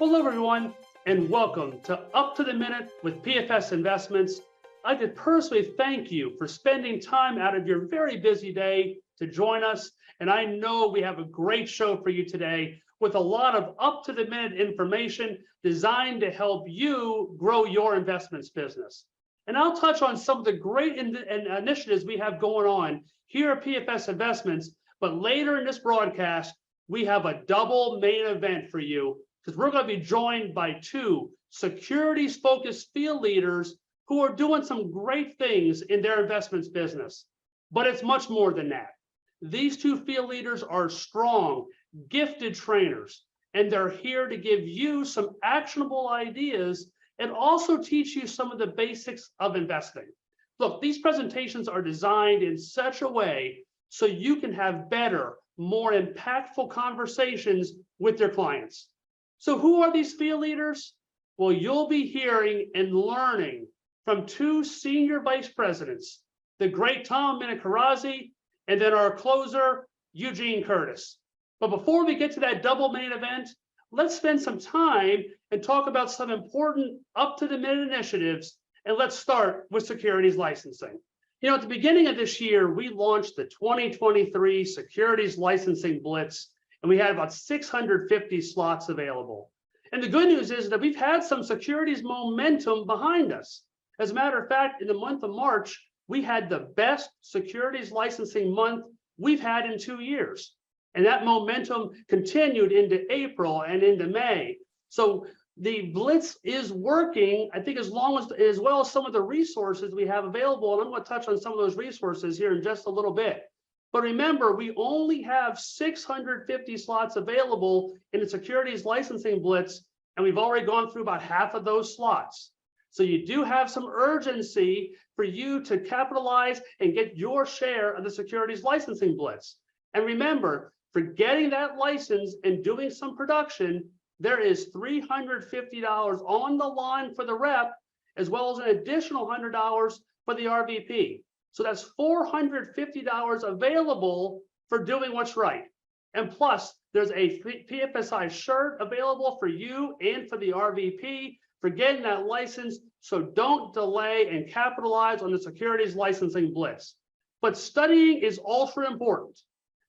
Hello, everyone, and welcome to Up to the Minute with PFS Investments. I'd like to personally thank you for spending time out of your very busy day to join us. And I know we have a great show for you today with a lot of up-to-the-minute information designed to help you grow your investments business. And I'll touch on some of the great initiatives we have going on here at PFS Investments, but later in this broadcast, we have a double main event for you because we're going to be joined by two securities-focused field leaders who are doing some great things in their investments business. But it's much more than that. These two field leaders are strong, gifted trainers, and they're here to give you some actionable ideas and also teach you some of the basics of investing. Look, these presentations are designed in such a way so you can have better, more impactful conversations with your clients. So who are these field leaders? Well, you'll be hearing and learning from two senior vice presidents, the great Tom Aminikharrazi, and then our closer, Eugene Curtis. But before we get to that double main event, let's spend some time and talk about some important up-to-the-minute initiatives, and let's start with securities licensing. You know, at the beginning of this year, we launched the 2023 Securities Licensing Blitz, and we had about 650 slots available. And the good news is that we've had some securities momentum behind us. As a matter of fact, in the month of March, we had the best securities licensing month we've had in 2 years. And that momentum continued into April and into May. So the Blitz is working, I think, as well as some of the resources we have available. And I'm going to touch on some of those resources here in just a little bit. But remember, we only have 650 slots available in the securities licensing Blitz, and we've already gone through about half of those slots. So you do have some urgency for you to capitalize and get your share of the securities licensing Blitz. And remember, for getting that license and doing some production, there is $350 on the line for the rep, as well as an additional $100 for the RVP. So that's $450 available for doing what's right. And plus, there's a PFSI shirt available for you and for the RVP for getting that license. So don't delay and capitalize on the securities licensing Blitz. But studying is ultra important.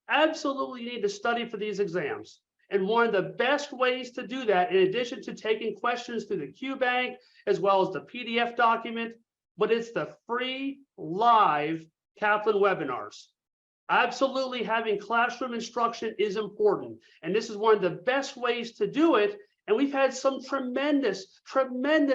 Absolutely need to study for these exams. And one of the best ways to do that, in addition to taking questions through the QBank, as well as the PDF document, but it's the free live Kaplan webinars. Absolutely having classroom instruction is important. And this is one of the best ways to do it. And we've had some tremendous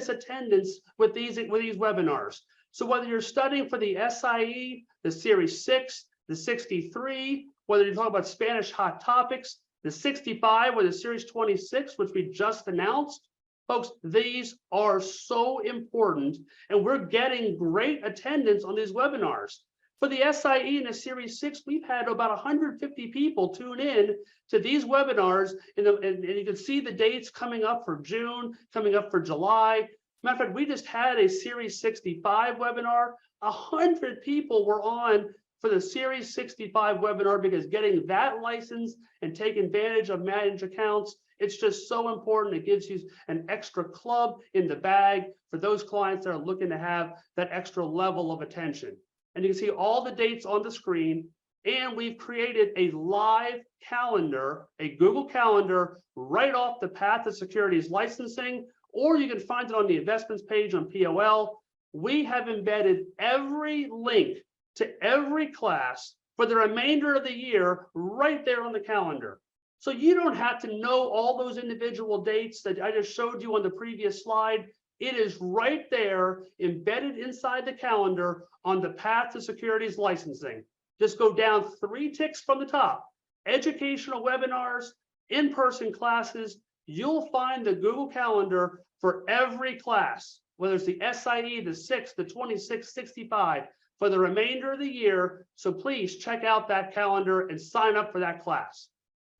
attendance with these webinars. So whether you're studying for the SIE, the Series 6, the 63, whether you're talking about Spanish hot topics, the 65 or the Series 26, which we just announced, folks, these are so important, and we're getting great attendance on these webinars. For the SIE and the Series 6, we've had about 150 people tune in to these webinars, and you can see the dates coming up for June, coming up for July. Matter of fact, we just had a Series 65 webinar. 100 people were on for the Series 65 webinar because getting that license and taking advantage of managed accounts, it's just so important. It gives you an extra club in the bag for those clients that are looking to have that extra level of attention. And you can see all the dates on the screen. And we've created a live calendar, a Google Calendar, right off the path of securities licensing, or you can find it on the investments page on POL. We have embedded every link to every class for the remainder of the year right there on the calendar. So you don't have to know all those individual dates that I just showed you on the previous slide. It is right there embedded inside the calendar on the path to securities licensing. Just go down 3 ticks from the top. Educational webinars, in-person classes. You'll find the Google Calendar for every class, whether it's the SIE, the 6, the 26, 65, for the remainder of the year. So please check out that calendar and sign up for that class.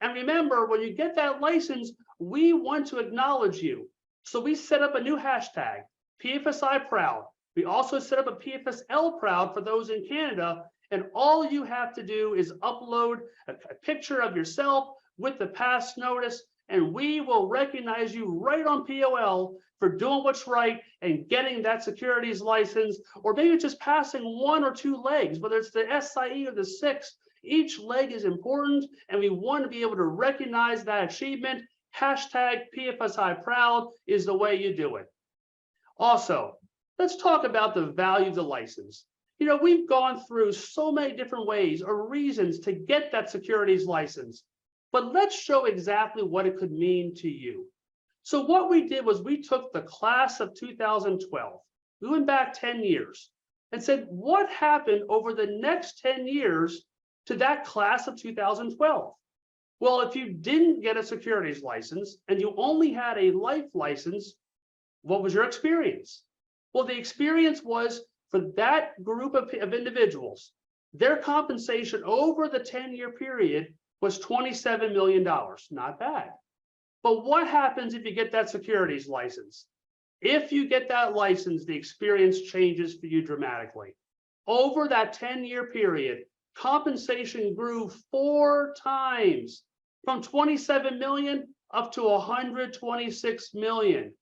And remember, when you get that license, we want to acknowledge you. So we set up a new hashtag, PFSI Proud. We also set up a PFSL Proud for those in Canada. And all you have to do is upload a picture of yourself with the pass notice, and we will recognize you right on POL for doing what's right and getting that securities license, or maybe just passing one or two legs, whether it's the SIE or the 6. Each leg is important, and we want to be able to recognize that achievement. Hashtag PFSI proud is the way you do it. Also, let's talk about the value of the license. You know, we've gone through so many different ways or reasons to get that securities license, but let's show exactly what it could mean to you. So what we did was we took the class of 2012, we went back 10 years and said, what happened over the next 10 years to that class of 2012? Well, if you didn't get a securities license and you only had a life license, what was your experience? Well, the experience was for that group of individuals, their compensation over the 10-year period was $27 million. Not bad. But what happens if you get that securities license? If you get that license, the experience changes for you dramatically. Over that 10-year period, compensation grew 4 times, from 27 million up to 126 million.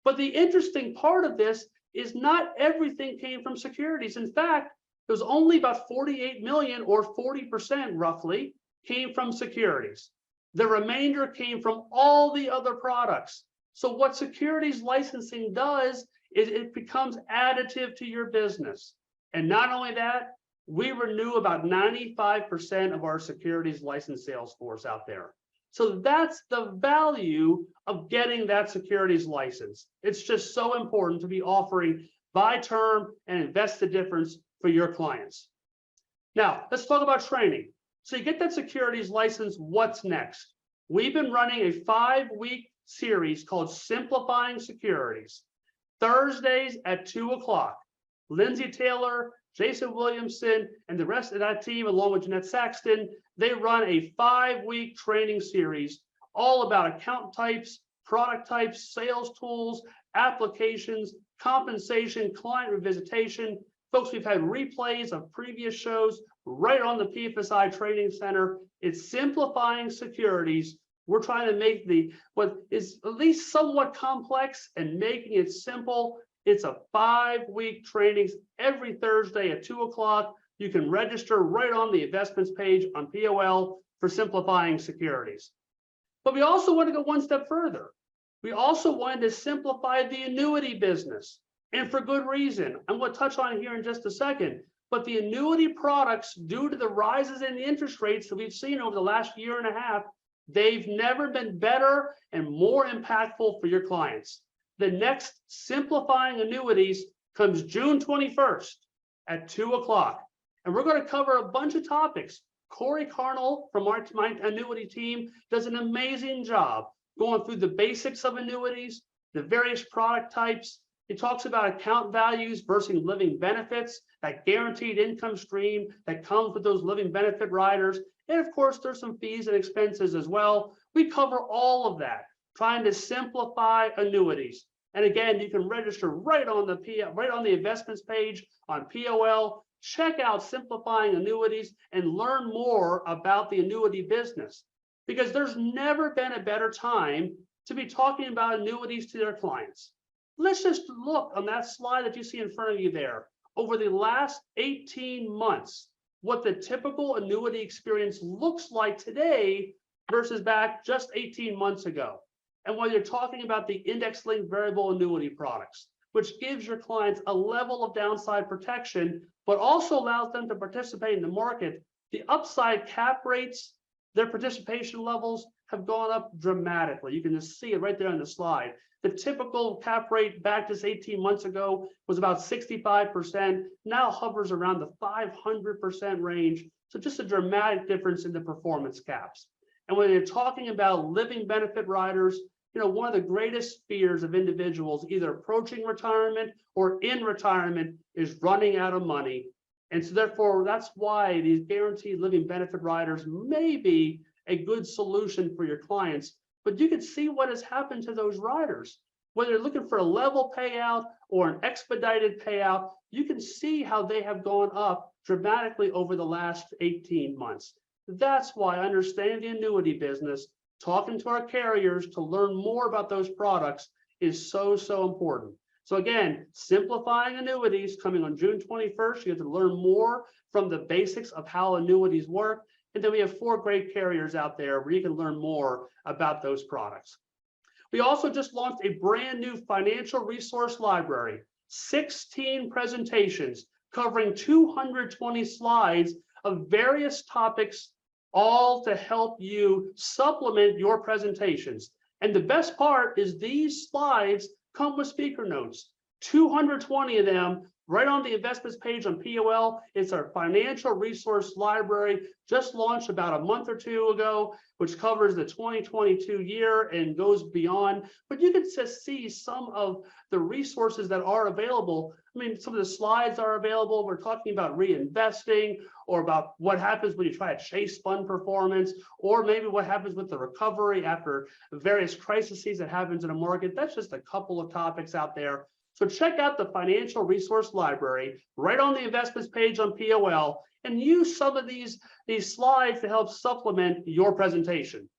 But the interesting part of this is not everything came from securities. In fact, it was only about 48 million, or 40% roughly, came from securities. The remainder came from all the other products. So what securities licensing does is it becomes additive to your business. And not only that, we renew about 95% of our securities license sales force out there. So that's the value of getting that securities license. It's just so important to be offering buy term and invest the difference for your clients. Now, let's talk about training. So you get that securities license, what's next? We've been running a 5-week series called Simplifying Securities. Thursdays at 2 o'clock. Lindsay Taylor, Jason Williamson, and the rest of that team, along with Jeanette Saxton, they run a 5-week training series all about account types, product types, sales tools, applications, compensation, client revisitation. Folks, we've had replays of previous shows right on the PFSI Training Center. It's Simplifying Securities. We're trying to make what is at least somewhat complex and making it simple. It's a 5-week training every Thursday at 2 o'clock. You can register right on the investments page on POL for Simplifying Securities. But we also want to go one step further. We also wanted to simplify the annuity business, and for good reason. I'm going to touch on it here in just a second. But the annuity products, due to the rises in the interest rates that we've seen over the last year and a half, they've never been better and more impactful for your clients. The next Simplifying Annuities comes June 21st at 2 o'clock. And we're going to cover a bunch of topics. Corey Carnell from my annuity team does an amazing job going through the basics of annuities, the various product types. He talks about account values versus living benefits, that guaranteed income stream that comes with those living benefit riders. And of course, there's some fees and expenses as well. We cover all of that, trying to simplify annuities. And again, you can register right on the investments page on POL. Check out Simplifying Annuities and learn more about the annuity business, because there's never been a better time to be talking about annuities to their clients. Let's just look on that slide that you see in front of you there. Over the last 18 months, what the typical annuity experience looks like today versus back just 18 months ago. And when you're talking about the index-linked variable annuity products, which gives your clients a level of downside protection, but also allows them to participate in the market, the upside cap rates, their participation levels have gone up dramatically. You can just see it right there on the slide. The typical cap rate back just 18 months ago was about 65%, now hovers around the 500% range. So just a dramatic difference in the performance caps. And when you're talking about living benefit riders, you know, one of the greatest fears of individuals either approaching retirement or in retirement is running out of money. And so therefore, that's why these guaranteed living benefit riders may be a good solution for your clients. But you can see what has happened to those riders. Whether you're looking for a level payout or an expedited payout, you can see how they have gone up dramatically over the last 18 months. That's why understanding the annuity business talking to our carriers to learn more about those products is so, so important. So again, simplifying annuities coming on June 21st. You get to learn more from the basics of how annuities work. And then we have 4 great carriers out there where you can learn more about those products. We also just launched a brand new financial resource library, 16 presentations covering 220 slides of various topics, all to help you supplement your presentations. And the best part is these slides come with speaker notes, 220 of them right on the investments page on POL. It's our financial resource library, just launched about a month or 2 ago, which covers the 2022 year and goes beyond. But you can just see some of the resources that are available. I mean, some of the slides are available. We're talking about reinvesting, or about what happens when you try to chase fund performance, or maybe what happens with the recovery after various crises that happens in a market. That's just a couple of topics out there. So check out the financial resource library right on the investments page on POL and use some of these slides to help supplement your presentation.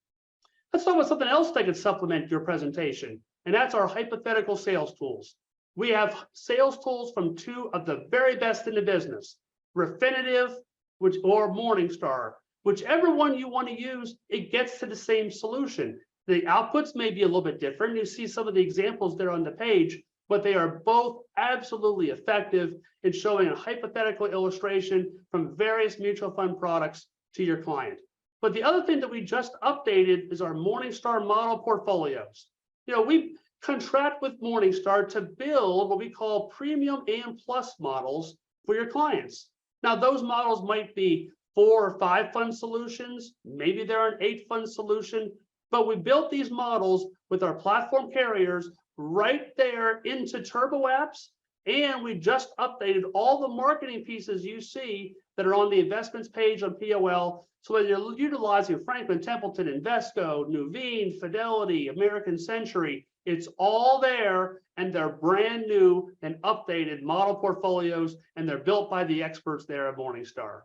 Let's talk about something else that can supplement your presentation, and that's our hypothetical sales tools. We have sales tools from 2 of the very best in the business, Refinitiv or Morningstar. Whichever one you want to use, it gets to the same solution. The outputs may be a little bit different. You see some of the examples there on the page, but they are both absolutely effective in showing a hypothetical illustration from various mutual fund products to your client. But the other thing that we just updated is our Morningstar model portfolios. You know, we contract with Morningstar to build what we call premium and plus models for your clients. Now, those models might be 4 or 5 fund solutions, maybe they're an 8 fund solution, but we built these models with our platform carriers right there into Turbo Apps, and we just updated all the marketing pieces you see that are on the investments page on POL. So whether you're utilizing Franklin Templeton, Invesco, Nuveen, Fidelity, American Century, it's all there, and they're brand new and updated model portfolios, and they're built by the experts there at Morningstar.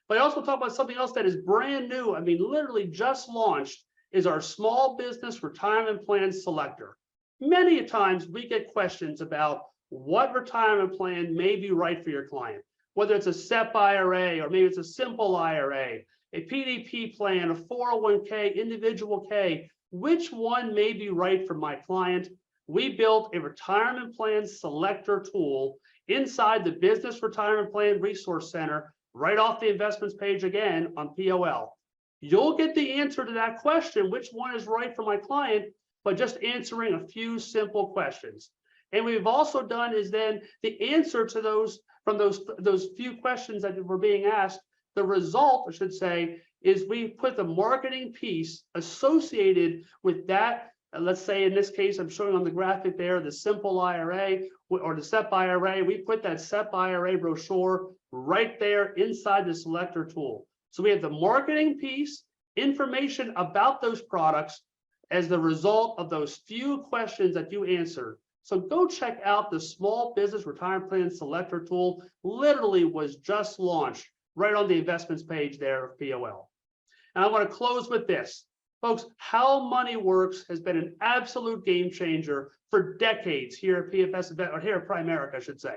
But I also talk about something else that is brand new. I mean, literally just launched, is our small business retirement plan selector. Many times we get questions about what retirement plan may be right for your client, whether it's a SEP IRA, or maybe it's a simple IRA, a PDP plan, a 401k, individual K, which one may be right for my client? We built a retirement plan selector tool inside the Business Retirement Plan Resource Center, right off the investments page again on POL. You'll get the answer to that question, which one is right for my client, by just answering a few simple questions. And we've also done is then the answer to those, from those few questions that were being asked, the result, I should say, is we put the marketing piece associated with that. Let's say in this case, I'm showing on the graphic there, the simple IRA or the SEP IRA. We put that SEP IRA brochure right there inside the selector tool. So we have the marketing piece, information about those products as the result of those few questions that you answered. So go check out the Small Business Retirement Plan Selector tool. Literally was just launched right on the investments page there of POL. And I want to close with this. Folks, How Money Works has been an absolute game changer for decades here at PFS, or here at Primerica, I should say.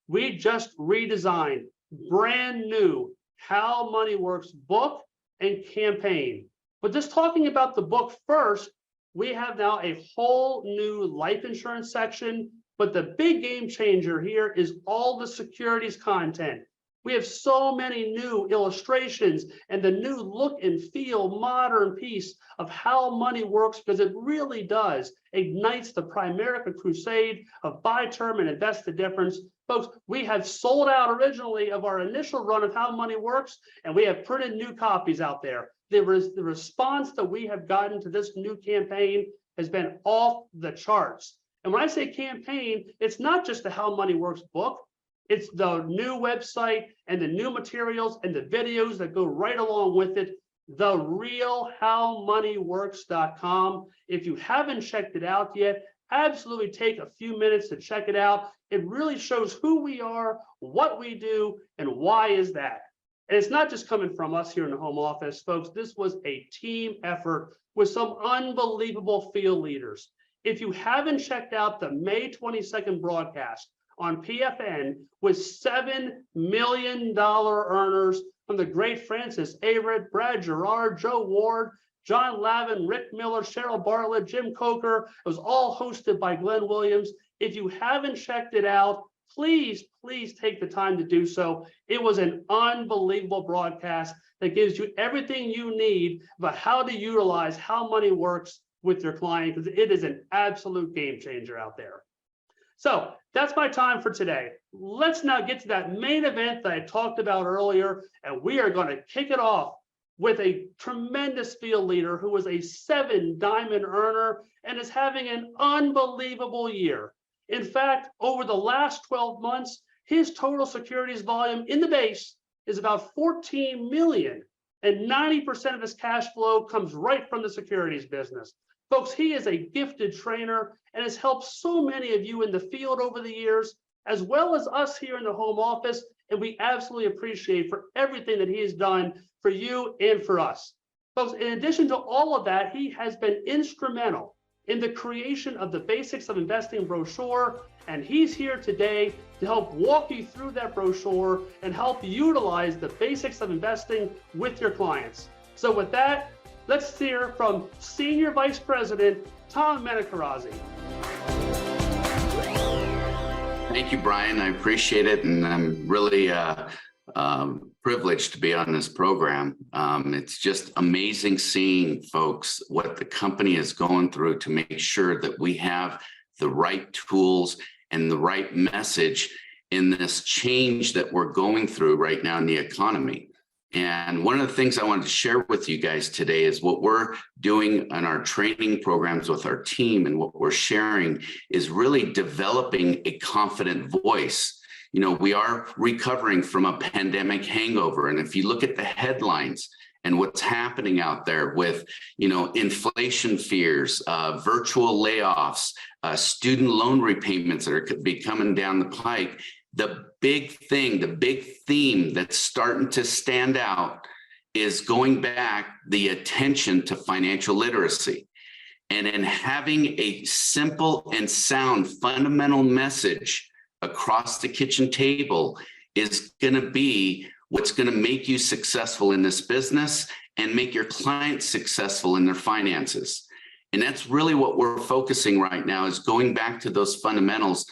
We just redesigned brand new How Money Works book and campaign. But just talking about the book first, we have now a whole new life insurance section, but the big game changer here is all the securities content. We have so many new illustrations and the new look and feel modern piece of How Money Works, because it really does ignites the Primerica crusade of buy term and invest the difference. Folks, we have sold out originally of our initial run of How Money Works, and we have printed new copies out there. The response that we have gotten to this new campaign has been off the charts. And when I say campaign, it's not just the How Money Works book. It's the new website and the new materials and the videos that go right along with it. TheRealHowMoneyWorks.com. If you haven't checked it out yet, absolutely take a few minutes to check it out. It really shows who we are, what we do, and why is that. And it's not just coming from us here in the home office, folks. This was a team effort with some unbelievable field leaders. If you haven't checked out the May 22nd broadcast on PFN with $7 million earners from the great Francis Averett, Brad Gerard, Joe Ward, John Lavin, Rick Miller, Cheryl Bartlett, Jim Coker, it was all hosted by Glenn Williams. If you haven't checked it out, please take the time to do so. It was an unbelievable broadcast that gives you everything you need about how to utilize how money works with your client, because it is an absolute game changer out there. So that's my time for today. Let's now get to that main event that I talked about earlier, and we are going to kick it off with a tremendous field leader who was a 7-diamond earner and is having an unbelievable year. In fact, over the last 12 months, his total securities volume in the base is about 14 million, and 90% of his cash flow comes right from the securities business. Folks, he is a gifted trainer and has helped so many of you in the field over the years, as well as us here in the home office, and we absolutely appreciate for everything that he has done for you and for us. Folks, in addition to all of that, he has been instrumental in the creation of the Basics of Investing brochure, and he's here today to help walk you through that brochure and help utilize the Basics of Investing with your clients. So with that, let's hear from Senior Vice President Tom Aminikharrazi. Thank you, Brian. I appreciate it, and I'm really privileged to be on this program. It's just amazing seeing, folks, what the company is going through to make sure that we have the right tools and the right message in this change that we're going through right now in the economy. And one of the things I wanted to share with you guys today is what we're doing in our training programs with our team, and what we're sharing is really developing a confident voice. You know, we are recovering from a pandemic hangover. And if you look at the headlines and what's happening out there with, you know, inflation fears, virtual layoffs, student loan repayments that could be coming down the pike, the big thing, the big theme that's starting to stand out is going back the attention to financial literacy. And in having a simple and sound fundamental message across the kitchen table is going to be what's going to make you successful in this business and make your clients successful in their finances. And that's really what we're focusing right now, is going back to those fundamentals.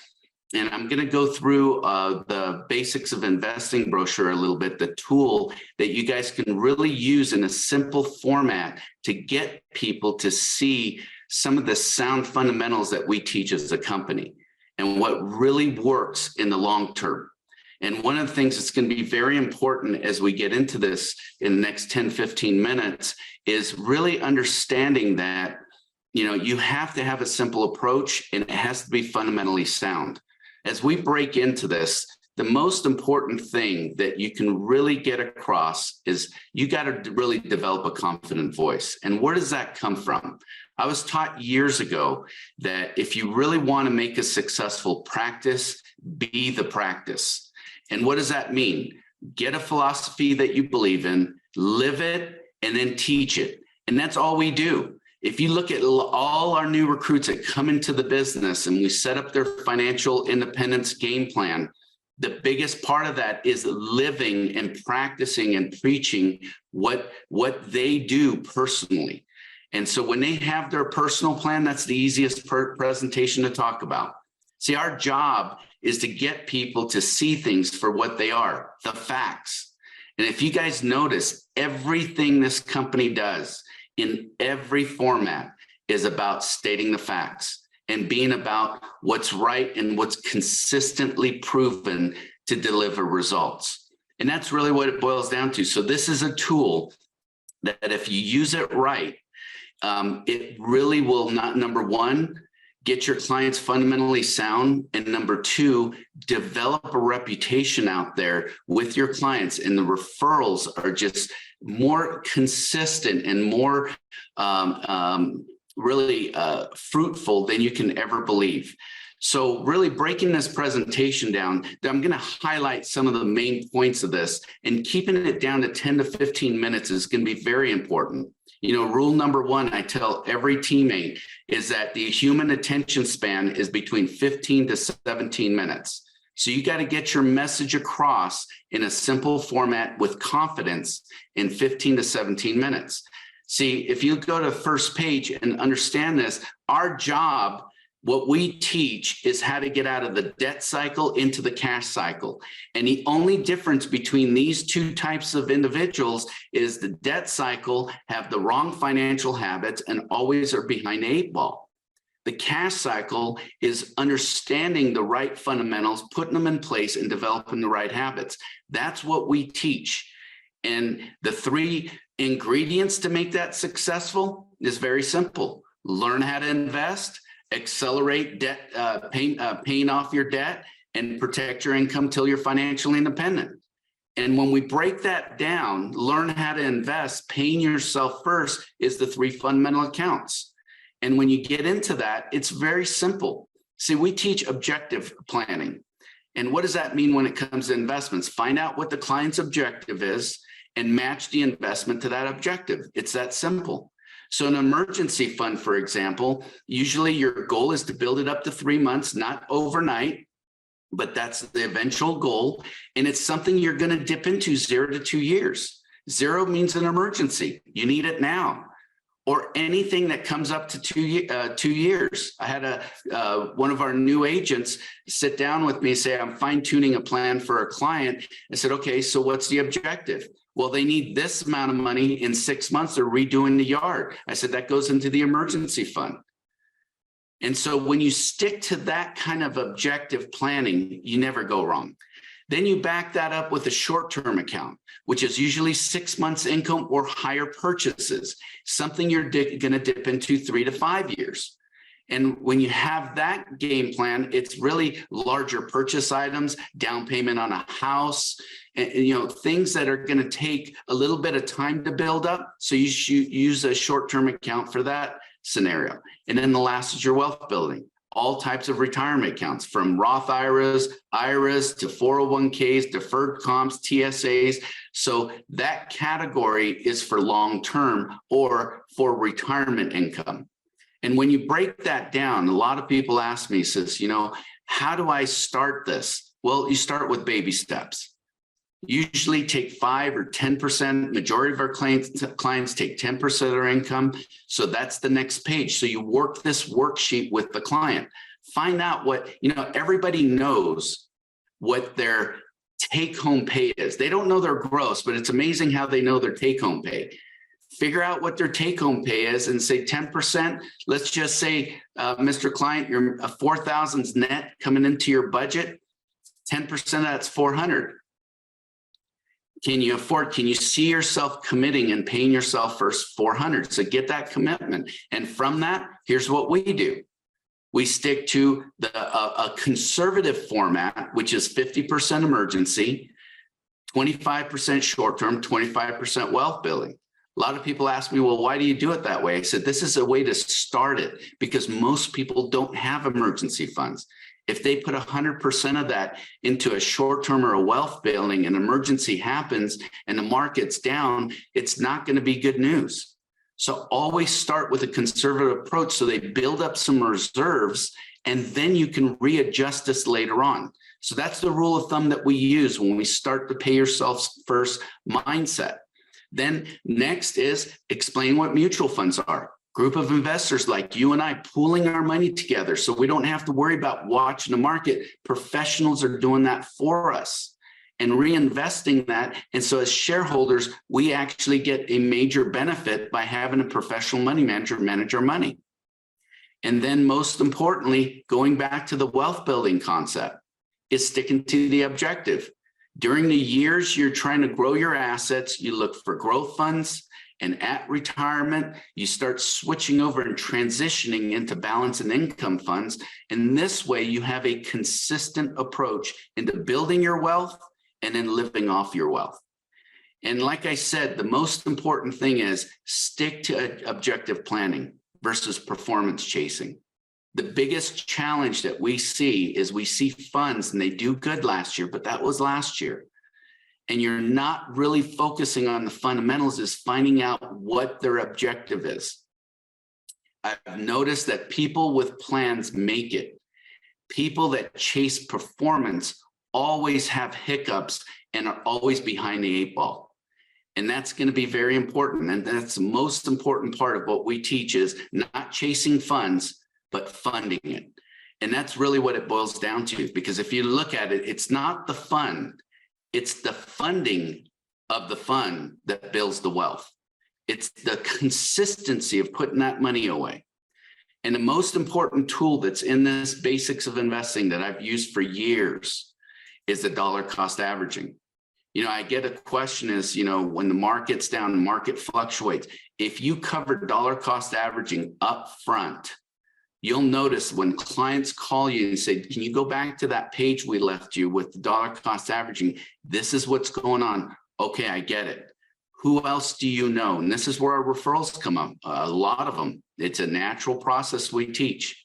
And I'm going to go through the Basics of Investing brochure a little bit, the tool that you guys can really use in a simple format to get people to see some of the sound fundamentals that we teach as a company and what really works in the long term. And one of the things that's going to be very important as we get into this in the next 10, 15 minutes is really understanding that, you know, you have to have a simple approach and it has to be fundamentally sound. As we break into this, the most important thing that you can really get across is you got to really develop a confident voice. And where does that come from? I was taught years ago that if you really want to make a successful practice, be the practice. And what does that mean? Get a philosophy that you believe in, live it, and then teach it. And that's all we do. If you look at all our new recruits that come into the business and we set up their financial independence game plan, the biggest part of that is living and practicing and preaching what they do personally. And so when they have their personal plan, that's the easiest presentation to talk about. See, our job is to get people to see things for what they are, the facts. And if you guys notice, everything this company does in every format is about stating the facts and being about what's right and what's consistently proven to deliver results. And that's really what it boils down to. So this is a tool that if you use it right, it really will not, number one, get your clients fundamentally sound, and number two, develop a reputation out there with your clients, and the referrals are just more consistent and more really fruitful than you can ever believe. So really breaking this presentation down, I'm going to highlight some of the main points of this, and keeping it down to 10 to 15 minutes is going to be very important. You know, rule number one, I tell every teammate, is that the human attention span is between 15 to 17 minutes. So you got to get your message across in a simple format with confidence in 15 to 17 minutes. See, if you go to the first page and understand this, our job, what we teach is how to get out of the debt cycle into the cash cycle. And the only difference between these two types of individuals is the debt cycle have the wrong financial habits and always are behind the 8 ball. The cash cycle is understanding the right fundamentals, putting them in place and developing the right habits. That's what we teach. And the 3 ingredients to make that successful is very simple. Learn how to invest, accelerate debt, paying off your debt, and protect your income till you're financially independent. And when we break that down, learn how to invest, paying yourself first is the 3 fundamental accounts. And when you get into that, it's very simple. See, we teach objective planning. And what does that mean when it comes to investments? Find out what the client's objective is and match the investment to that objective. It's that simple. So an emergency fund, for example, usually your goal is to build it up to 3 months, not overnight, but that's the eventual goal. And it's something you're going to dip into 0 to 2 years. 0 means an emergency. You need it now. Or anything that comes up to 2 years. I had one of our new agents sit down with me and say, I'm fine tuning a plan for a client. I said, okay, so what's the objective? Well, they need this amount of money in 6 months. They're redoing the yard. I said, that goes into the emergency fund. And so when you stick to that kind of objective planning, you never go wrong. Then you back that up with a short-term account, which is usually 6 months income or higher purchases, something you're going to dip into 3 to 5 years. And when you have that game plan, it's really larger purchase items, down payment on a house, and you know, things that are going to take a little bit of time to build up. So you should use a short-term account for that scenario. And then the last is your wealth building. All types of retirement accounts, from Roth IRAs to 401ks, deferred comps, TSAs. So that category is for long-term or for retirement income. And when you break that down, a lot of people ask me, says, you know, how do I start this? Well, you start with baby steps. Usually take 5 or 10%. Majority of our clients take 10% of their income. So that's the next page. So you work this worksheet with the client. Find out what, you know, everybody knows what their take-home pay is. They don't know their gross, but it's amazing how they know their take-home pay. Figure out what their take-home pay is and say 10%. Let's just say, Mr. Client, your 4,000's net coming into your budget. 10% of that's 400. Can you afford, can you see yourself committing and paying yourself first 400? So get that commitment. And from that, here's what we do. We stick to a conservative format, which is 50% emergency, 25% short-term, 25% wealth building. A lot of people ask me, well, why do you do it that way? I said, this is a way to start it because most people don't have emergency funds. If they put 100% of that into a short-term or a wealth building, an emergency happens and the market's down, it's not going to be good news. So always start with a conservative approach so they build up some reserves and then you can readjust this later on. So that's the rule of thumb that we use when we start to pay yourself first mindset. Then next is explain what mutual funds are. Group of investors like you and I pooling our money together so we don't have to worry about watching the market. Professionals are doing that for us and reinvesting that. And so as shareholders, we actually get a major benefit by having a professional money manager manage our money. And then most importantly, going back to the wealth building concept is sticking to the objective. During the years you're trying to grow your assets, you look for growth funds. And at retirement, you start switching over and transitioning into balance and income funds. And this way you have a consistent approach into building your wealth and then living off your wealth. And like I said, the most important thing is stick to objective planning versus performance chasing. The biggest challenge that we see is we see funds and they do good last year, but that was last year. and you're not really focusing on the fundamentals, is finding out what their objective is. I've noticed that people with plans make it. People that chase performance always have hiccups and are always behind the 8 ball. And that's going to be very important. And that's the most important part of what we teach, is not chasing funds, but funding it. And that's really what it boils down to, because if you look at it, it's not the fund, it's the funding of the fund that builds the wealth. It's the consistency of putting that money away. And the most important tool that's in this basics of investing that I've used for years is the dollar cost averaging. You know, I get a question is, you know, when the market's down, the market fluctuates. If you cover dollar cost averaging up front, you'll notice when clients call you and say, can you go back to that page we left you with the dollar cost averaging? This is what's going on. Okay, I get it. Who else do you know? And this is where our referrals come up, a lot of them. It's a natural process we teach,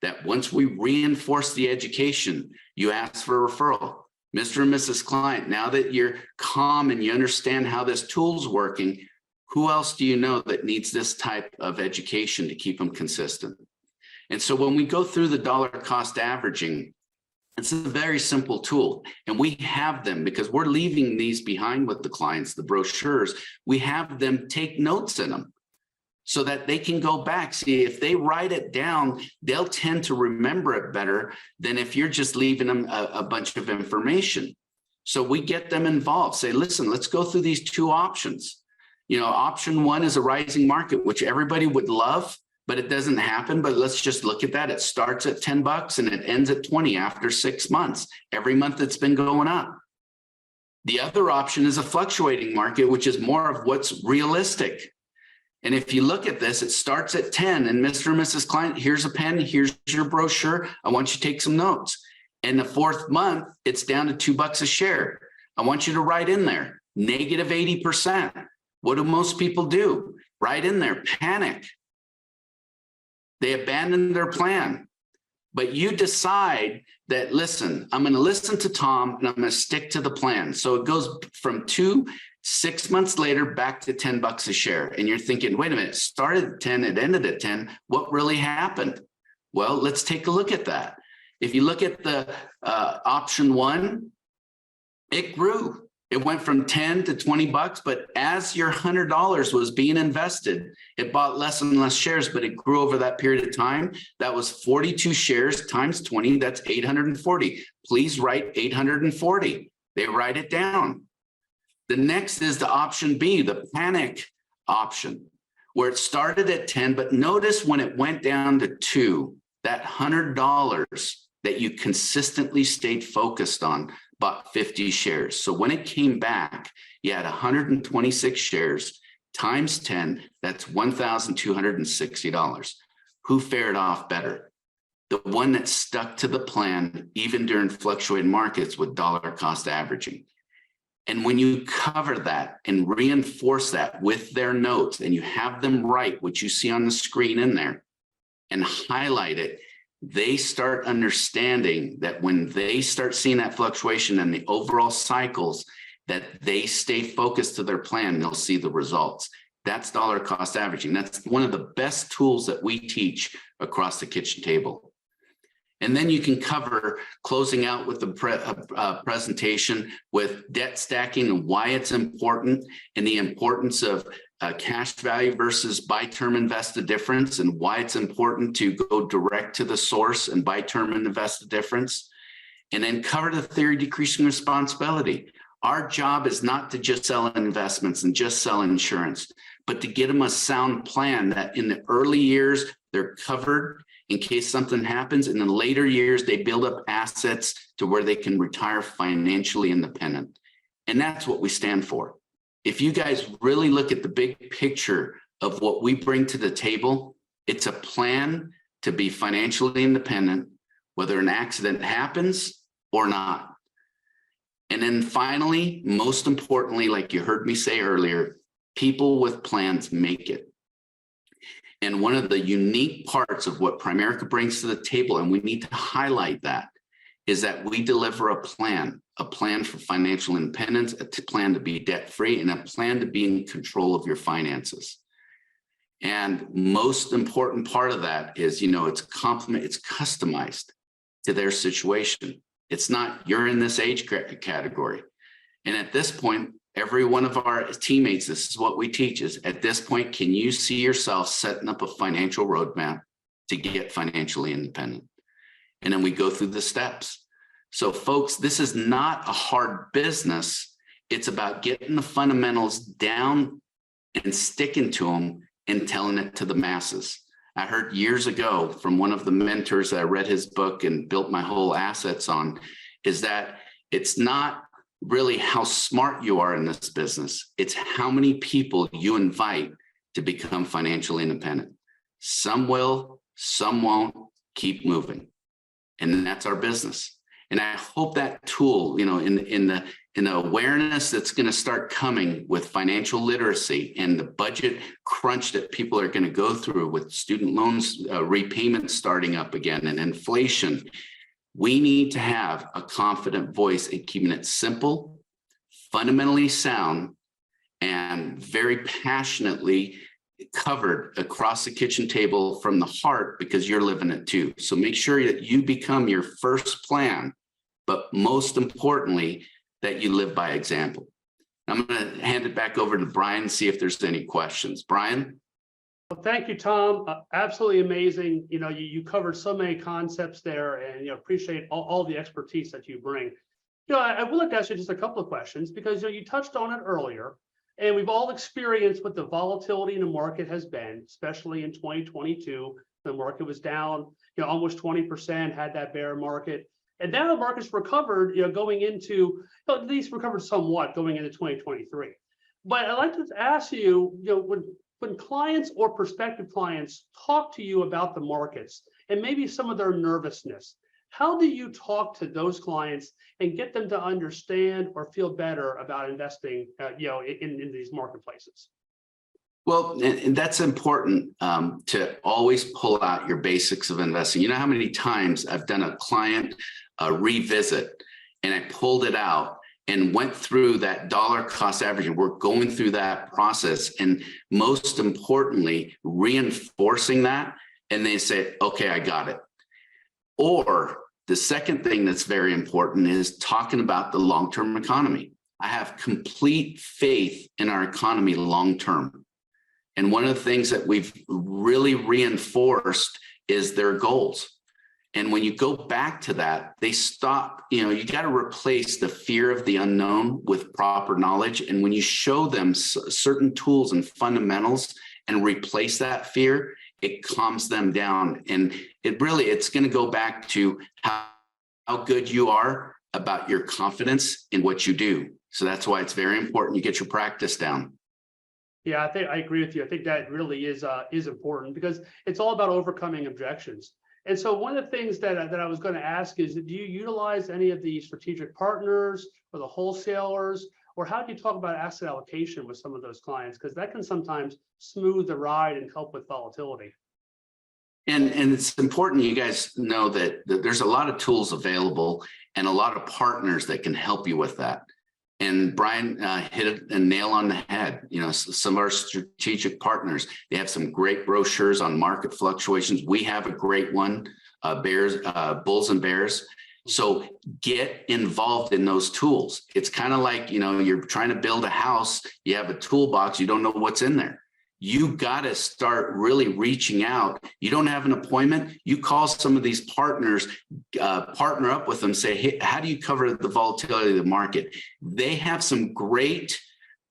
that once we reinforce the education, you ask for a referral. Mr. and Mrs. Client, now that you're calm and you understand how this tool's working, who else do you know that needs this type of education to keep them consistent? And so when we go through the dollar cost averaging, it's a very simple tool, and we have them because we're leaving these behind with the clients, the brochures. We have them take notes in them so that they can go back. See, if they write it down, they'll tend to remember it better than if you're just leaving them a bunch of information. So we get them involved, say, listen, let's go through these 2 options. You know, option 1 is a rising market, which everybody would love, but it doesn't happen. But let's just look at that. It starts at $10 and it ends at 20 after 6 months. Every month it's been going up. The other option is a fluctuating market, which is more of what's realistic. And if you look at this, it starts at 10, and Mr. and Mrs. Client, here's a pen, here's your brochure. I want you to take some notes. And the 4th month, it's down to $2 a share. I want you to write in there, negative 80%. What do most people do? Write in there, panic. They abandon their plan. But you decide that, listen, I'm going to listen to Tom and I'm going to stick to the plan. So it goes from 6 months later back to $10 a share. And you're thinking, wait a minute, it started at 10, it ended at 10. What really happened? Well, let's take a look at that. If you look at the option 1, it grew. It went from 10 to $20, but as your $100 was being invested, it bought less and less shares, but it grew over that period of time. That was 42 shares times 20, that's 840. Please write 840. They write it down. The next is the option B, the panic option, where it started at 10, but notice when it went down to 2, that $100 that you consistently stayed focused on bought 50 shares. So when it came back, you had 126 shares times 10, that's $1,260. Who fared off better? The one that stuck to the plan, even during fluctuating markets with dollar cost averaging. And when you cover that and reinforce that with their notes, and you have them write what you see on the screen in there and highlight it, they start understanding that when they start seeing that fluctuation and the overall cycles, that they stay focused to their plan, they'll see the results. That's dollar cost averaging. That's one of the best tools that we teach across the kitchen table. And then you can cover closing out with the presentation with debt stacking and why it's important, and the importance of cash value versus buy term invest the difference, and why it's important to go direct to the source and buy term and invest the difference. And then cover the theory of decreasing responsibility. Our job is not to just sell investments and just sell insurance, but to get them a sound plan that in the early years, they're covered in case something happens. In the later years, they build up assets to where they can retire financially independent. And that's what we stand for. If you guys really look at the big picture of what we bring to the table, it's a plan to be financially independent, whether an accident happens or not. And then finally, most importantly, like you heard me say earlier, people with plans make it. And one of the unique parts of what Primerica brings to the table, and we need to highlight that, is that we deliver a plan for financial independence, a plan to be debt-free, and a plan to be in control of your finances. And most important part of that is, it's customized to their situation. It's not, you're in this age category. And at this point, every one of our teammates, this is what we teach is, at this point, can you see yourself setting up a financial roadmap to get financially independent? And then we go through the steps. So folks, this is not a hard business. It's about getting the fundamentals down and sticking to them and telling it to the masses. I heard years ago from one of the mentors that I read his book and built my whole assets on, is that it's not really how smart you are in this business. It's how many people you invite to become financially independent. Some will, some won't. Keep moving. And that's our business. And I hope that tool, in the awareness that's going to start coming with financial literacy and the budget crunch that people are going to go through with student loans, repayments starting up again, and inflation, we need to have a confident voice in keeping it simple, fundamentally sound, and very passionately covered across the kitchen table from the heart, because you're living it too. So make sure that you become your first plan, but most importantly, that you live by example. I'm going to hand it back over to Brian and see if there's any questions. Brian? Well, thank you, Tom. Absolutely amazing. You covered so many concepts there, and appreciate all the expertise that you bring. I would like to ask you just a couple of questions, because you touched on it earlier, and we've all experienced what the volatility in the market has been, especially in 2022. The market was down, almost 20%, had that bear market. And now the market's recovered, going into, at least recovered somewhat going into 2023. But I'd like to ask you, when clients or prospective clients talk to you about the markets and maybe some of their nervousness, how do you talk to those clients and get them to understand or feel better about investing, in these marketplaces? Well, and that's important to always pull out your basics of investing. You know how many times I've done a client revisit and I pulled it out and went through that dollar cost average, and we're going through that process, and most importantly, reinforcing that, and they say, okay, I got it. Or the second thing that's very important is talking about the long-term economy. I have complete faith in our economy long-term. And one of the things that we've really reinforced is their goals. And when you go back to that, they stop, you got to replace the fear of the unknown with proper knowledge. And when you show them certain tools and fundamentals and replace that fear, it calms them down. And it's going to go back to how good you are about your confidence in what you do. So that's why it's very important you get your practice down. Yeah, I agree with you. I think that really is important, because it's all about overcoming objections. And so one of the things that I was going to ask is, do you utilize any of the strategic partners or the wholesalers, or how do you talk about asset allocation with some of those clients? Because that can sometimes smooth the ride and help with volatility. And it's important you guys know that there's a lot of tools available and a lot of partners that can help you with that. And Brian hit a nail on the head. Some of our strategic partners, they have some great brochures on market fluctuations. We have a great one, Bulls and Bears. So get involved in those tools. It's kind of like, you're trying to build a house, you have a toolbox, you don't know what's in there. You got to start really reaching out. You don't have an appointment, you call some of these partners, partner up with them, say, hey, how do you cover the volatility of the market? They have some great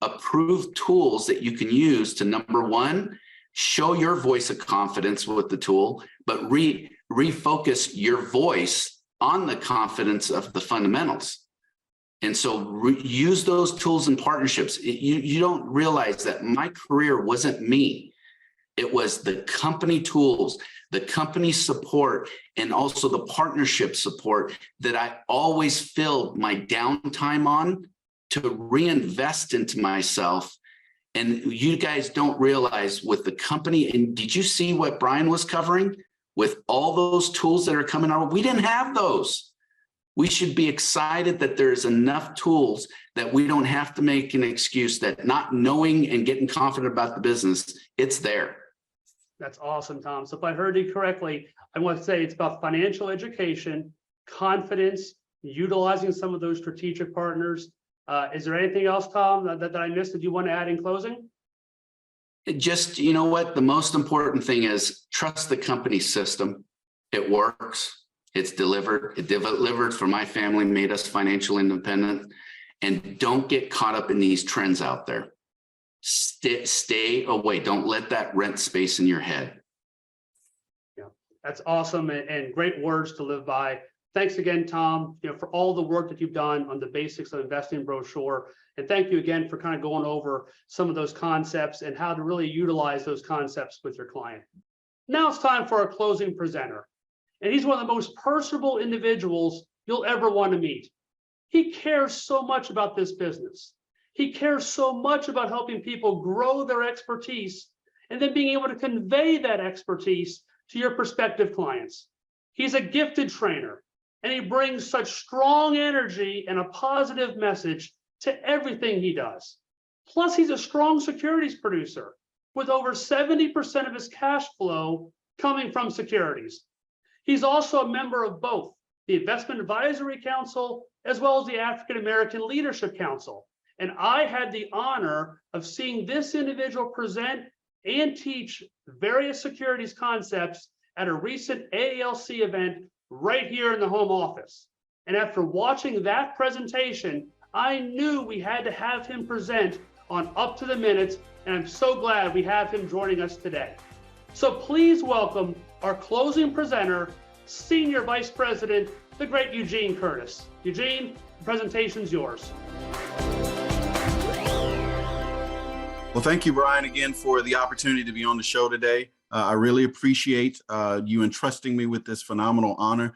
approved tools that you can use to, number one, show your voice of confidence with the tool, but refocus your voice on the confidence of the fundamentals. And so use those tools and partnerships. You don't realize that my career wasn't me. It was the company tools, the company support, and also the partnership support that I always filled my downtime on to reinvest into myself. And you guys don't realize with the company, and did you see what Brian was covering with all those tools that are coming out? We didn't have those. We should be excited that there's enough tools that we don't have to make an excuse that not knowing and getting confident about the business, it's there. That's awesome, Tom. So if I heard you correctly, I want to say it's about financial education, confidence, utilizing some of those strategic partners. Is there anything else, Tom, that I missed that you want to add in closing? It just, you know what? The most important thing is trust the company system. It works. It's delivered. It delivered for my family, made us financially independent. And don't get caught up in these trends out there. Stay away. Don't let that rent space in your head. Yeah, that's awesome and great words to live by. Thanks again, Tom, for all the work that you've done on the Basics of Investing brochure. And thank you again for kind of going over some of those concepts and how to really utilize those concepts with your client. Now it's time for our closing presenter. And he's one of the most personable individuals you'll ever want to meet. He cares so much about this business. He cares so much about helping people grow their expertise and then being able to convey that expertise to your prospective clients. He's a gifted trainer, and he brings such strong energy and a positive message to everything he does. Plus, he's a strong securities producer with over 70% of his cash flow coming from securities. He's also a member of both the Investment Advisory Council as well as the African American Leadership Council. And I had the honor of seeing this individual present and teach various securities concepts at a recent AALC event right here in the home office. And after watching that presentation, I knew we had to have him present on Up to the Minute, and I'm so glad we have him joining us today. So please welcome our closing presenter, Senior Vice President, the great Eugene Curtis. Eugene, the presentation's yours. Well, thank you, Brian, again for the opportunity to be on the show today. I really appreciate you entrusting me with this phenomenal honor.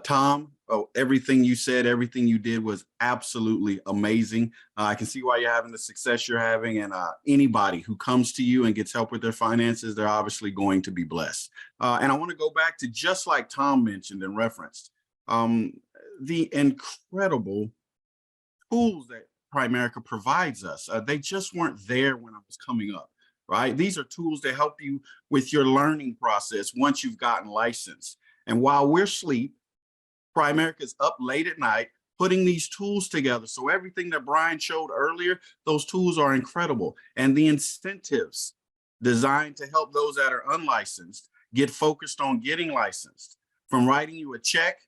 Tom, everything you said, everything you did was absolutely amazing. I can see why you're having the success you're having, and anybody who comes to you and gets help with their finances, they're obviously going to be blessed. And I want to go back to just like Tom mentioned and referenced, the incredible tools that Primerica provides us. They just weren't there when I was coming up, right? These are tools to help you with your learning process once you've gotten licensed. And while we're asleep, Primerica's up late at night putting these tools together. So everything that Brian showed earlier, those tools are incredible. And the incentives designed to help those that are unlicensed get focused on getting licensed, from writing you a check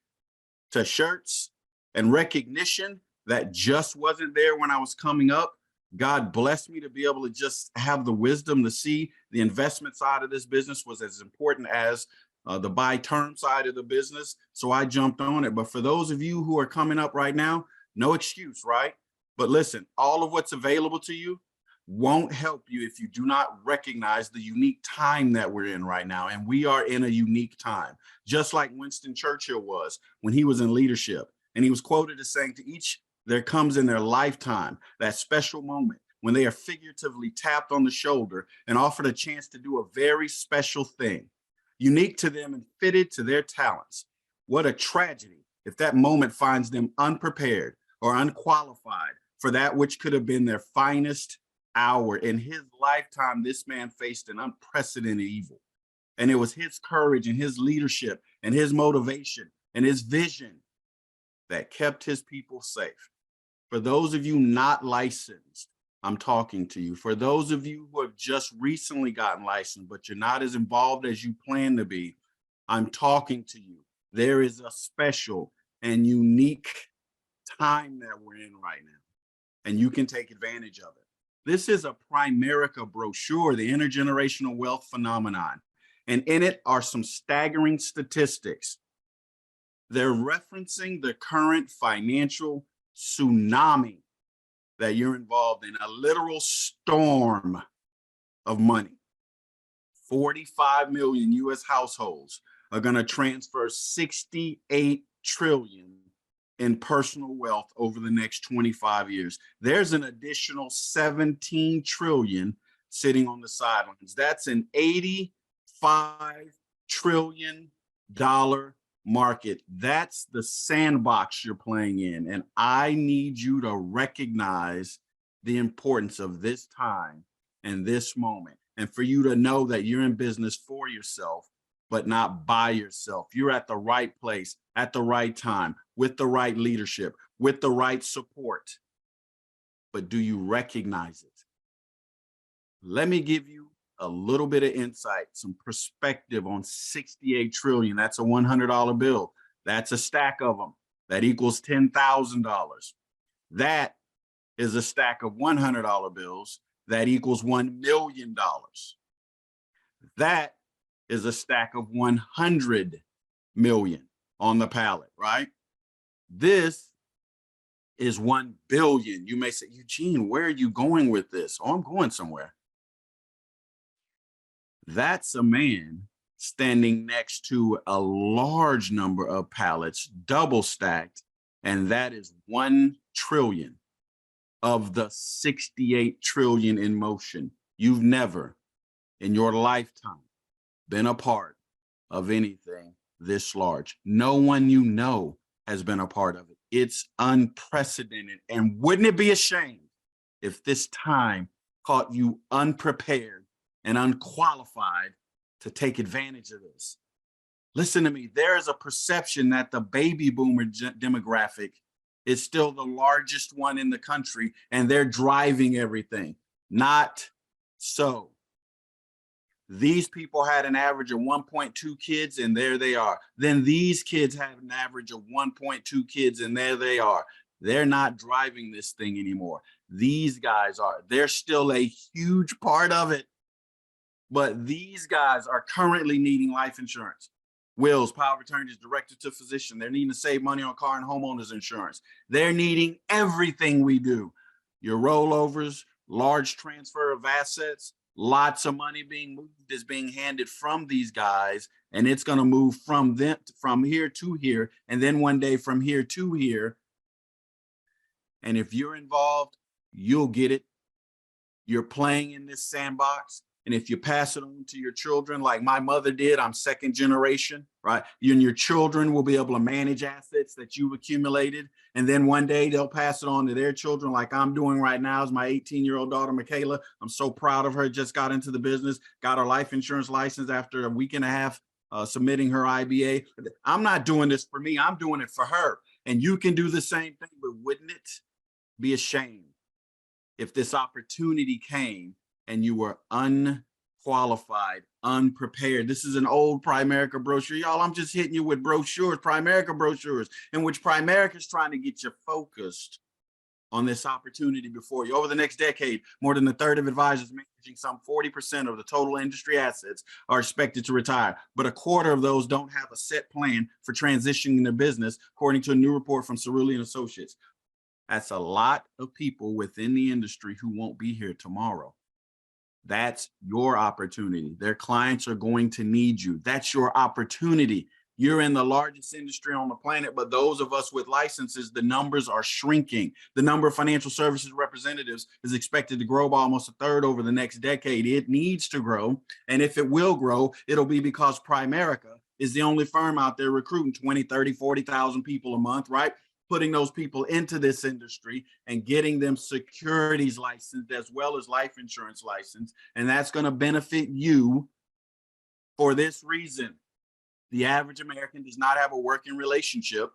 to shirts and recognition that just wasn't there when I was coming up. God blessed me to be able to just have the wisdom to see the investment side of this business was as important as the buy term side of the business. So I jumped on it. But for those of you who are coming up right now, no excuse, right? But listen, all of what's available to you won't help you if you do not recognize the unique time that we're in right now. And we are in a unique time, just like Winston Churchill was when he was in leadership. And he was quoted as saying, to each there comes in their lifetime that special moment when they are figuratively tapped on the shoulder and offered a chance to do a very special thing, unique to them and fitted to their talents. What a tragedy if that moment finds them unprepared or unqualified for that which could have been their finest hour. In his lifetime, this man faced an unprecedented evil. And it was his courage and his leadership and his motivation and his vision that kept his people safe. For those of you not licensed, I'm talking to you. For those of you who have just recently gotten licensed, but you're not as involved as you plan to be, I'm talking to you. There is a special and unique time that we're in right now, and you can take advantage of it. This is a Primerica brochure, the intergenerational wealth phenomenon, and in it are some staggering statistics. They're referencing the current financial tsunami that you're involved in, a literal storm of money. 45 million US households are going to transfer 68 trillion in personal wealth over the next 25 years. There's an additional 17 trillion sitting on the sidelines. That's an $85 trillion market. That's the sandbox you're playing in. And I need you to recognize the importance of this time and this moment. And for you to know that you're in business for yourself, but not by yourself. You're at the right place at the right time with the right leadership, with the right support. But do you recognize it? Let me give you a little bit of insight, some perspective on 68 trillion. That's a $100 bill. That's a stack of them. That equals $10,000. That is a stack of $100 bills. That equals $1 million. That is a stack of 100 million on the pallet, right? This is 1 billion. You may say, Eugene, where are you going with this? Oh, I'm going somewhere. That's a man standing next to a large number of pallets, double stacked, and that is 1 trillion of the 68 trillion in motion. You've never in your lifetime been a part of anything this large. No one you know has been a part of it. It's unprecedented. And wouldn't it be a shame if this time caught you unprepared and unqualified to take advantage of this? Listen to me, there is a perception that the baby boomer demographic is still the largest one in the country and they're driving everything. Not so. These people had an average of 1.2 kids and there they are. Then these kids had an average of 1.2 kids and there they are. They're not driving this thing anymore. These guys are. They're still a huge part of it. But these guys are currently needing life insurance. Wills, power of attorneys, directed to physician. They're needing to save money on car and homeowners insurance. They're needing everything we do. Your rollovers, large transfer of assets, lots of money being moved is being handed from these guys, and it's going to move from them, from here to here, and then one day from here to here. And if you're involved, you'll get it. You're playing in this sandbox. And if you pass it on to your children, like my mother did, I'm second generation, right? You and your children will be able to manage assets that you've accumulated. And then one day they'll pass it on to their children like I'm doing right now as my 18-year-old daughter, Michaela. I'm so proud of her, just got into the business, got her life insurance license after a week and a half submitting her IBA. I'm not doing this for me, I'm doing it for her. And you can do the same thing, but wouldn't it be a shame if this opportunity came and you were unqualified, unprepared? This is an old Primerica brochure. Y'all, I'm just hitting you with brochures, Primerica brochures, in which Primerica is trying to get you focused on this opportunity before you. Over the next decade, more than a third of advisors managing some 40% of the total industry assets are expected to retire, but a quarter of those don't have a set plan for transitioning their business, according to a new report from Cerulli & Associates. That's a lot of people within the industry who won't be here tomorrow. That's your opportunity. Their clients are going to need you. That's your opportunity. You're in the largest industry on the planet, but those of us with licenses, the numbers are shrinking. The number of financial services representatives is expected to grow by almost a third over the next decade. It needs to grow. And if it will grow, it'll be because Primerica is the only firm out there recruiting 20, 30, 40,000 people a month, right? Putting those people into this industry and getting them securities licensed as well as life insurance license. And that's going to benefit you for this reason. The average American does not have a working relationship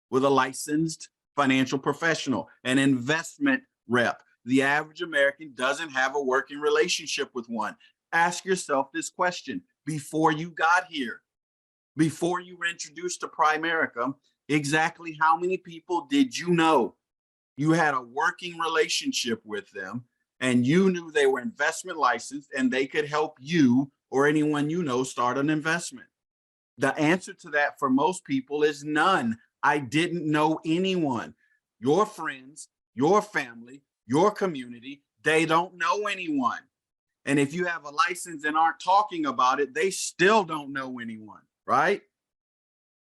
with a licensed financial professional, an investment rep. The average American doesn't have a working relationship with one. Ask yourself this question before you got here, before you were introduced to Primerica. Exactly how many people did you know you had a working relationship with them and you knew they were investment licensed and they could help you or anyone you know start an investment? The answer to that for most people is none. I didn't know anyone. Your friends, your family, your community, they don't know anyone. And if you have a license and aren't talking about it, they still don't know anyone, right?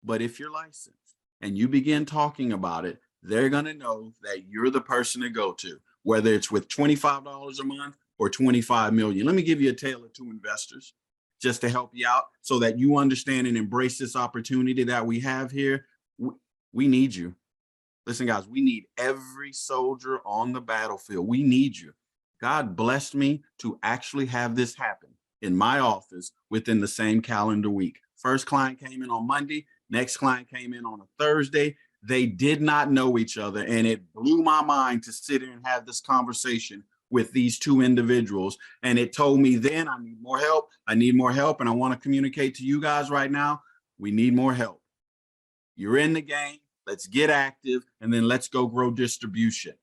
But if you're licensed and you begin talking about it, they're going to know that you're the person to go to, whether it's with $25 a month or 25 million. Let me give you a tale of two investors. just to help you out so that you understand and embrace this opportunity that we have here. We need you. Listen, guys, we need every soldier on the battlefield. We need you. God blessed me to actually have this happen in my office within the same calendar week. First client came in on Monday. Next client came in on a Thursday. They did not know each other. And it blew my mind to sit here and have this conversation with these two individuals. And it told me then I need more help. I need more help. And I want to communicate to you guys right now. We need more help. You're in the game. Let's get active. And then let's go grow distribution.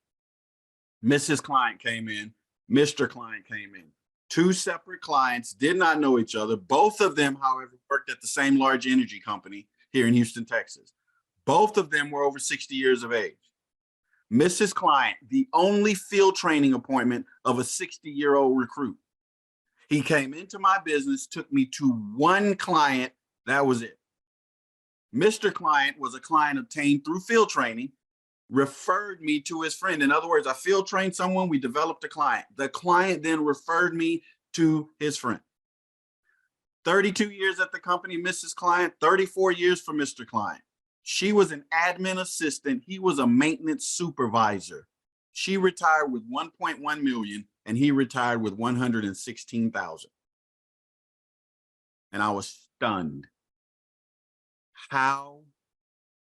Mrs. Client came in. Mr. Client came in. Two separate clients, did not know each other. Both of them, however, worked at the same large energy company here in Houston, Texas. Both of them were over 60 years of age. Mrs. Client, the only field training appointment of a 60-year-old recruit. He came into my business, took me to one client. That was it. Mr. Client was a client obtained through field training, referred me to his friend. In other words, I field trained someone, we developed a client. The client then referred me to his friend. 32 years at the company, Mrs. Client, 34 years for Mr. Client. She was an admin assistant. He was a maintenance supervisor. She retired with 1.1 million and he retired with 116,000. And I was stunned. How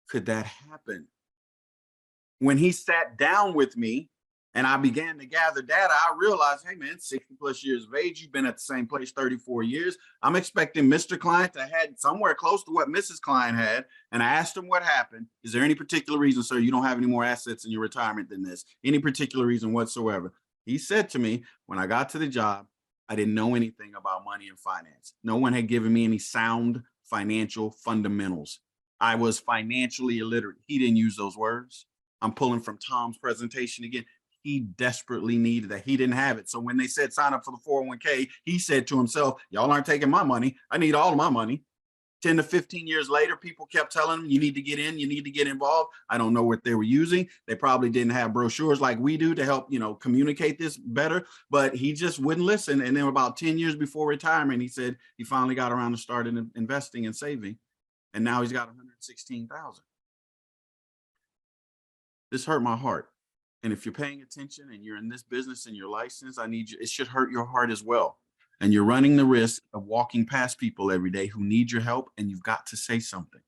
could that happen? When he sat down with me and I began to gather data, I realized, hey man, 60 plus years of age, you've been at the same place 34 years. I'm expecting Mr. Client to have somewhere close to what Mrs. Client had. And I asked him what happened. Is there any particular reason, sir, you don't have any more assets in your retirement than this? Any particular reason whatsoever? He said to me, when I got to the job, I didn't know anything about money and finance. No one had given me any sound financial fundamentals. I was financially illiterate. He didn't use those words. I'm pulling from Tom's presentation again. He desperately needed that. He didn't have it. So when they said sign up for the 401k, he said to himself, y'all aren't taking my money. I need all of my money. 10 to 15 years later, people kept telling him, you need to get in, you need to get involved. I don't know what they were using. They probably didn't have brochures like we do to help, communicate this better, but he just wouldn't listen. And then about 10 years before retirement, he said he finally got around to starting investing and saving. And now he's got 116,000. This hurt my heart. And if you're paying attention and you're in this business and you're licensed, it should hurt your heart as well. And you're running the risk of walking past people every day who need your help, and you've got to say something.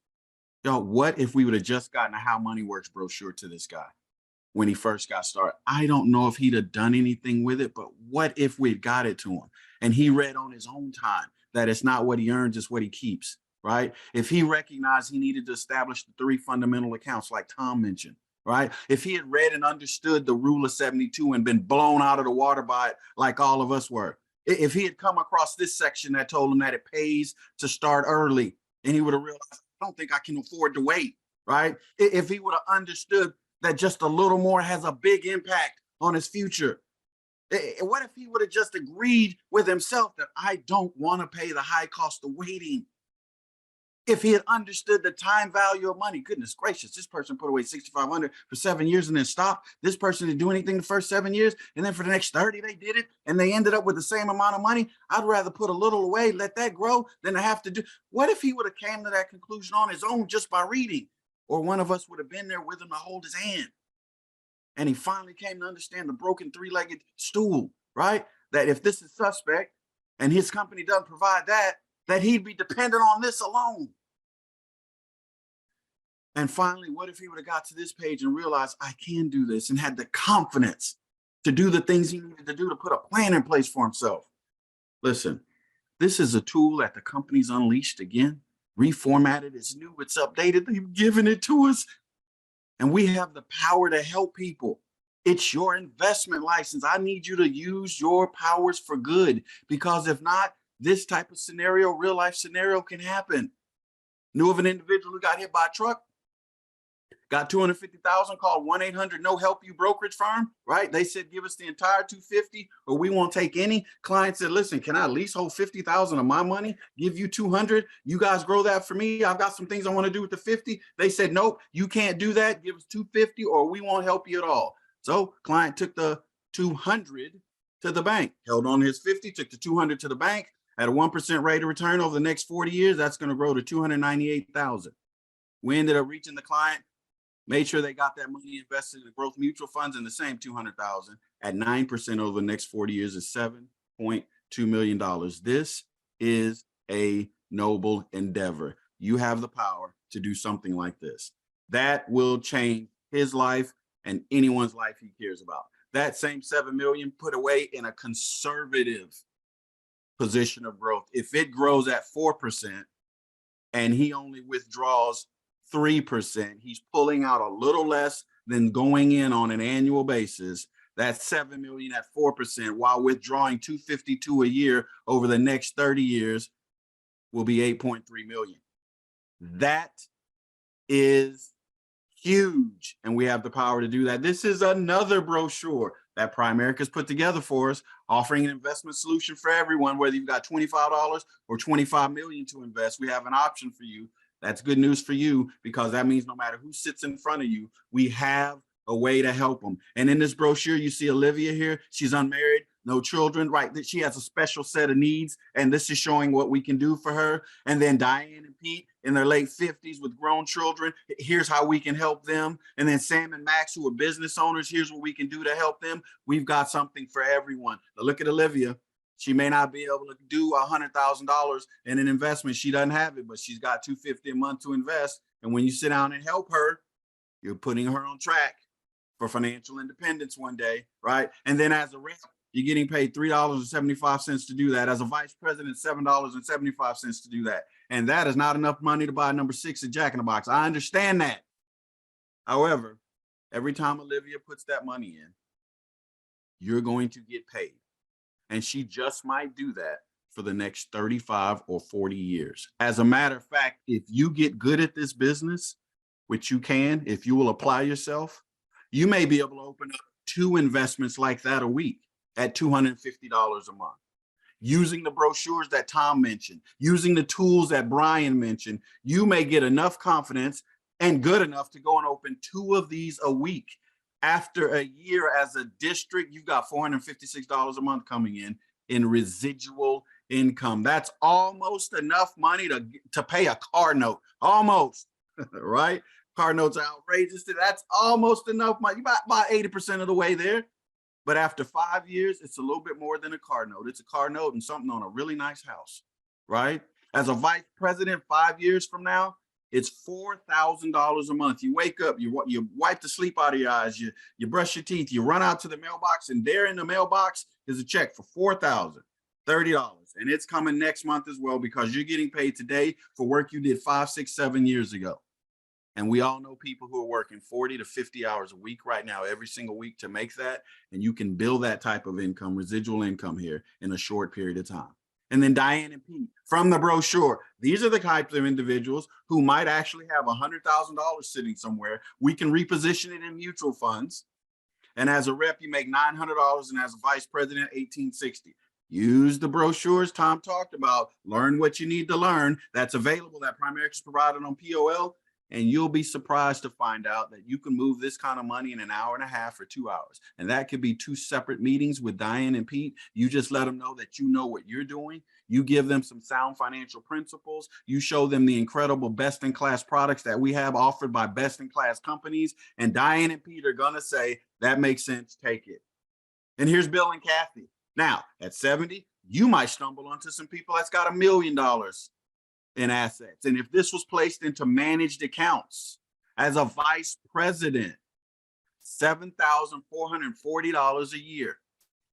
Yo, what if we would have just gotten a How Money Works brochure to this guy when he first got started? I don't know if he'd have done anything with it, but what if we'd got it to him and he read on his own time that it's not what he earns, it's what he keeps, right? If he recognized he needed to establish the 3 fundamental accounts like Tom mentioned, right? If he had read and understood the rule of 72 and been blown out of the water by it like all of us were, if he had come across this section that told him that it pays to start early, and he would have realized, I don't think I can afford to wait, right? If he would have understood that just a little more has a big impact on his future. What if he would have just agreed with himself that I don't want to pay the high cost of waiting? If he had understood the time value of money, goodness gracious, this person put away $6,500 for 7 years and then stopped. This person didn't do anything the first 7 years. And then for the next 30, they did it. And they ended up with the same amount of money. I'd rather put a little away, let that grow than to have to do. What if he would have came to that conclusion on his own just by reading? Or one of us would have been there with him to hold his hand. And he finally came to understand the broken 3-legged stool, right? That if this is suspect and his company doesn't provide that, that he'd be dependent on this alone. And finally, what if he would have got to this page and realized I can do this and had the confidence to do the things he needed to do to put a plan in place for himself? Listen, this is a tool that the company's unleashed again, reformatted, it's new, it's updated, they've given it to us. And we have the power to help people. It's your investment license. I need you to use your powers for good, because if not, this type of scenario, real life scenario, can happen. Knew of an individual who got hit by a truck, got 250,000, called 1-800-NO-HELP-YOU brokerage firm, right? They said, give us the entire 250 or we won't take any. Client said, listen, can I at least hold 50,000 of my money, give you 200? You guys grow that for me. I've got some things I want to do with the 50. They said, nope, you can't do that. Give us 250 or we won't help you at all. So client took the 200 to the bank, held on his 50, took the 200 to the bank. At a 1% rate of return over the next 40 years, that's going to grow to 298,000. We ended up reaching the client, made sure they got that money invested in growth mutual funds in the same 200,000 at 9% over the next 40 years is $7.2 million. This is a noble endeavor. You have the power to do something like this. That will change his life and anyone's life he cares about. That same 7 million put away in a conservative position of growth. If it grows at 4% and he only withdraws 3%, he's pulling out a little less than going in on an annual basis. That's 7 million at 4%, while withdrawing 252 a year over the next 30 years will be 8.3 million. That is huge, and we have the power to do that. This is another brochure that Primerica's put together for us, offering an investment solution for everyone, whether you've got $25 or 25 million to invest. We have an option for you. That's good news for you, because that means no matter who sits in front of you, we have a way to help them. And in this brochure, you see Olivia here. She's unmarried, no children, right? She has a special set of needs, and this is showing what we can do for her. And then Diane and Pete in their late 50s with grown children, here's how we can help them. And then Sam and Max, who are business owners, here's what we can do to help them. We've got something for everyone. Now look at Olivia. She may not be able to do $100,000 in an investment. She doesn't have it, but she's got $250 a month to invest. And when you sit down and help her, you're putting her on track for financial independence one day, right? And then as a rep, you're getting paid $3.75 to do that. As a vice president, $7.75 to do that. And that is not enough money to buy number 6 at Jack in the Box. I understand that. However, every time Olivia puts that money in, you're going to get paid. And she just might do that for the next 35 or 40 years. As a matter of fact, if you get good at this business, which you can, if you will apply yourself, you may be able to open up 2 investments like that a week at $250 a month. Using the brochures that Tom mentioned, using the tools that Brian mentioned, you may get enough confidence and good enough to go and open 2 of these a week. After a year as a district, you've got $456 a month coming in residual income. That's almost enough money to pay a car note, almost, right? Car notes are outrageous. That's almost enough money, about 80% of the way there. But after 5 years, it's a little bit more than a car note. It's a car note and something on a really nice house, right? As a vice president, 5 years from now, it's $4,000 a month. You wake up, you wipe the sleep out of your eyes, you brush your teeth, you run out to the mailbox, and there in the mailbox is a check for $4,030. And it's coming next month as well, because you're getting paid today for work you did 5, 6, 7 years ago. And we all know people who are working 40 to 50 hours a week right now, every single week, to make that. And you can build that type of income, residual income here in a short period of time. And then Diane and Pete from the brochure. These are the types of individuals who might actually have $100,000 sitting somewhere. We can reposition it in mutual funds. And as a rep, you make $900, and as a vice president, $1,860. Use the brochures Tom talked about. Learn what you need to learn. That's available, that Primerica's provided on POL. And you'll be surprised to find out that you can move this kind of money in an hour and a half or 2 hours. And that could be 2 separate meetings with Diane and Pete. You just let them know that you know what you're doing. You give them some sound financial principles. You show them the incredible best-in-class products that we have offered by best-in-class companies. And Diane and Pete are going to say, that makes sense, take it. And here's Bill and Kathy. Now, at 70, you might stumble onto some people that's got $1 million in assets. And if this was placed into managed accounts as a vice president, $7,440 a year,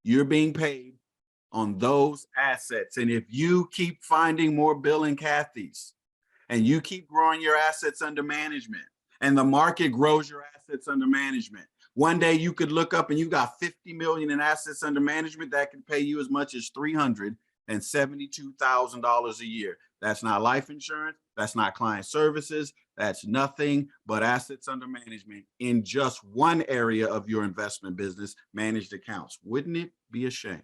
you're being paid on those assets. And if you keep finding more Bill and Kathy's, and you keep growing your assets under management, and the market grows your assets under management, one day you could look up and you got 50 million in assets under management that can pay you as much as $372,000 a year. That's not life insurance. That's not client services. That's nothing but assets under management in just one area of your investment business, managed accounts. Wouldn't it be a shame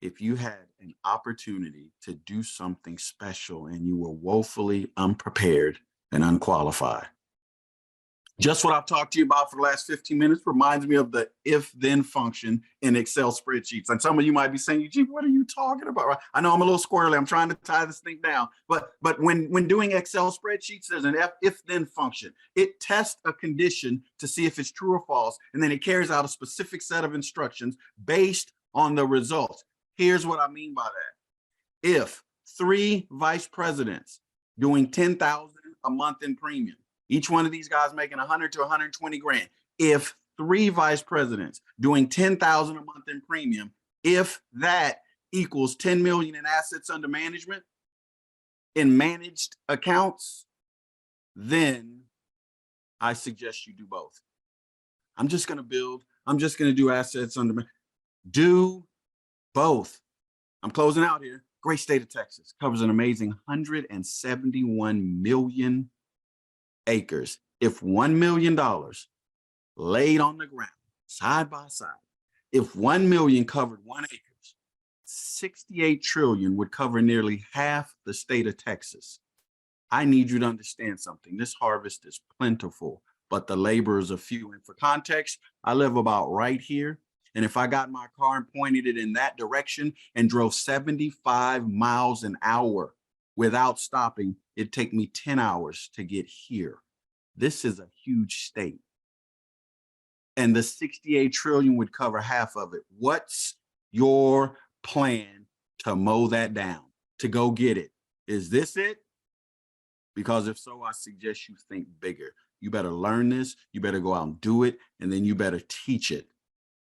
if you had an opportunity to do something special and you were woefully unprepared and unqualified? Just what I've talked to you about for the last 15 minutes reminds me of the if-then function in Excel spreadsheets. And some of you might be saying, Eugene, what are you talking about? I know I'm a little squirrely. I'm trying to tie this thing down. But when doing Excel spreadsheets, there's an if-then function. It tests a condition to see if it's true or false, and then it carries out a specific set of instructions based on the results. Here's what I mean by that. If 3 vice presidents doing $10,000 a month in premium, each one of these guys making 100 to 120 grand. If 3 vice presidents doing 10,000 a month in premium, if that equals 10 million in assets under management in managed accounts, then I suggest you do both. I'm just going to do assets under management. Do both. I'm closing out here. Great state of Texas. Covers an amazing 171 million acres. If $1 million laid on the ground side by side, if 1 million covered 1 acre, 68 trillion would cover nearly half the state of Texas. I need you to understand something. This harvest is plentiful, but the laborers are few. And for context, I live about right here. And if I got my car and pointed it in that direction and drove 75 miles an hour without stopping, it'd take me 10 hours to get here. This is a huge state. And the 68 trillion would cover half of it. What's your plan to mow that down, to go get it? Is this it? Because if so, I suggest you think bigger. You better learn this, you better go out and do it, and then you better teach it.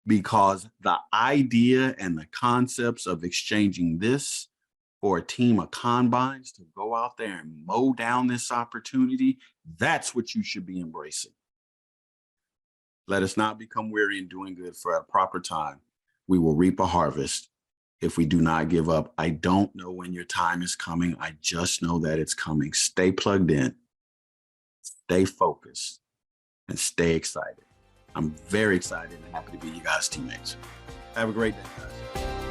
Because the idea and the concepts of exchanging this for a team of combines to go out there and mow down this opportunity, that's what you should be embracing. Let us not become weary in doing good, for at a proper time, we will reap a harvest if we do not give up. I don't know when your time is coming. I just know that it's coming. Stay plugged in, stay focused, and stay excited. I'm very excited and happy to be you guys' teammates. Have a great day, guys.